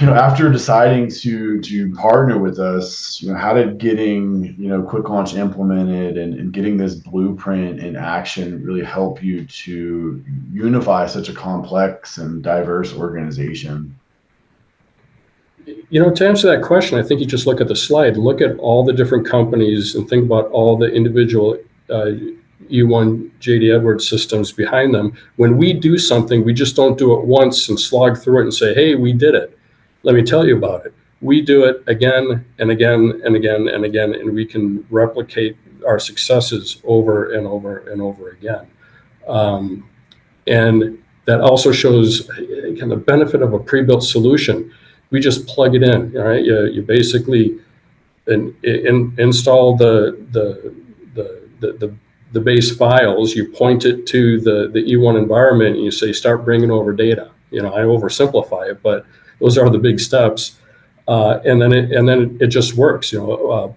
After deciding to partner with us, how did getting, QuickLaunch implemented and getting this blueprint in action really help you to unify such a complex and diverse organization? To answer that question, I think you just look at the slide, look at all the different companies and think about all the individual E1 JD Edwards systems behind them. When we do something, we just don't do it once and slog through it and say, hey, we did it. Let me tell you about it. We do it again and again and again and again, and we can replicate our successes over and over and over again. And that also shows kind of the benefit of a pre-built solution. We just plug it in, all right? You basically install the base files, you point it to the E1 environment, and you say, start bringing over data. I oversimplify it, but those are the big steps. And then it just works.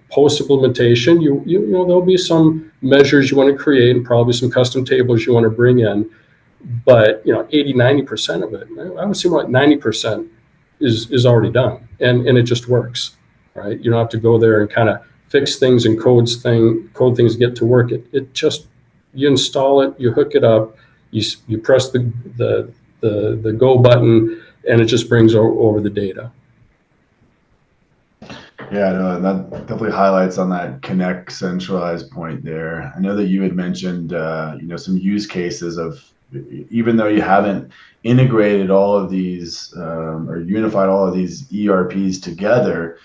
Post implementation, there'll be some measures you want to create and probably some custom tables you want to bring in, but 80-90% of it, I would say more like 90% is already done, and it just works, right? You don't have to go there and kind of fix things and code things get to work. It just, you install it, you hook it up, you press the go button, and it just brings over the data. Yeah, no, that definitely highlights on that connect centralized point there. I know that you had mentioned, some use cases of, even though you haven't integrated all of these or unified all of these ERPs together,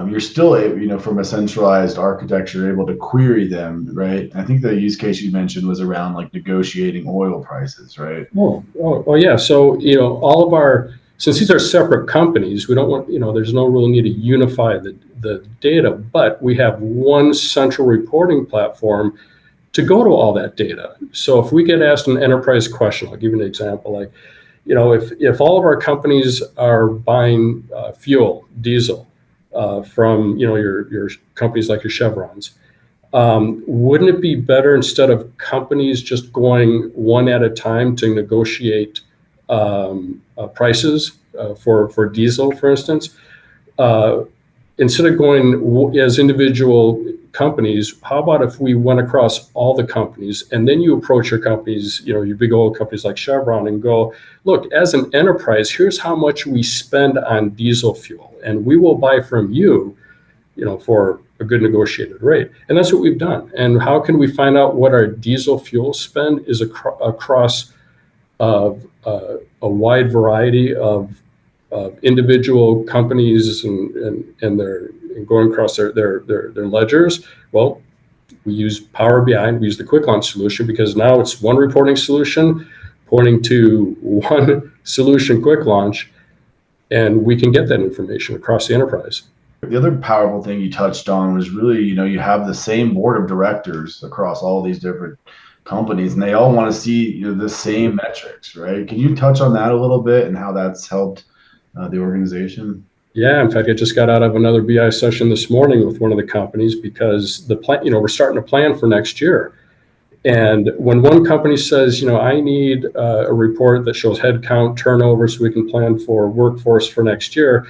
you're still, from a centralized architecture, able to query them, right? I think the use case you mentioned was around like negotiating oil prices, right? Oh yeah. So, all of our, since these are separate companies, we don't want, there's no real need to unify the data, but we have one central reporting platform to go to all that data. So if we get asked an enterprise question, I'll give you an example, like, if all of our companies are buying fuel, diesel, from, your companies like your Chevrons, wouldn't it be better, instead of companies just going one at a time to negotiate prices for diesel, for instance, instead of going as individual companies, how about if we went across all the companies, and then you approach your companies, your big old companies like Chevron, and go, look, as an enterprise, here's how much we spend on diesel fuel, and we will buy from you, for a good negotiated rate. And that's what we've done. And how can we find out what our diesel fuel spend is across a wide variety of individual companies and their going across their ledgers? Well, we use Power BI and we use the QuickLaunch solution, because now it's one reporting solution pointing to one solution, QuickLaunch, and we can get that information across the enterprise. The other powerful thing you touched on was really, you have the same board of directors across all these different companies, and they all want to see the same metrics, right? Can you touch on that a little bit and how that's helped the organization? Yeah, in fact, I just got out of another BI session this morning with one of the companies, because the plan, we're starting to plan for next year. And when one company says, I need a report that shows headcount, turnover, so we can plan for workforce for next year,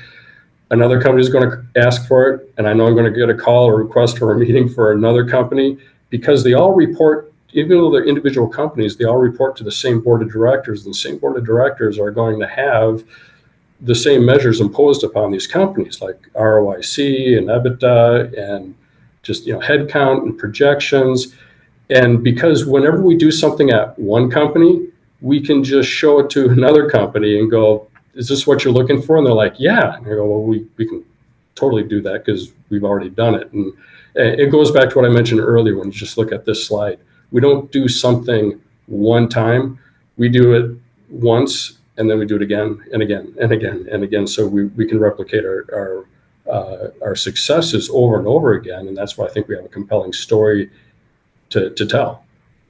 another company is going to ask for it, and I know I'm going to get a call or request for a meeting for another company, because they all report, even though they're individual companies, they all report to the same board of directors, and the same board of directors are going to have the same measures imposed upon these companies, like ROIC and EBITDA and just headcount and projections. And because whenever we do something at one company, we can just show it to another company and go, is this what you're looking for? And they're like, yeah. And I go, well, we can totally do that because we've already done it. And it goes back to what I mentioned earlier when you just look at this slide. We don't do something one time. We do it once, and then we do it again and again and again and again, so we can replicate our successes over and over again. And that's why I think we have a compelling story to tell.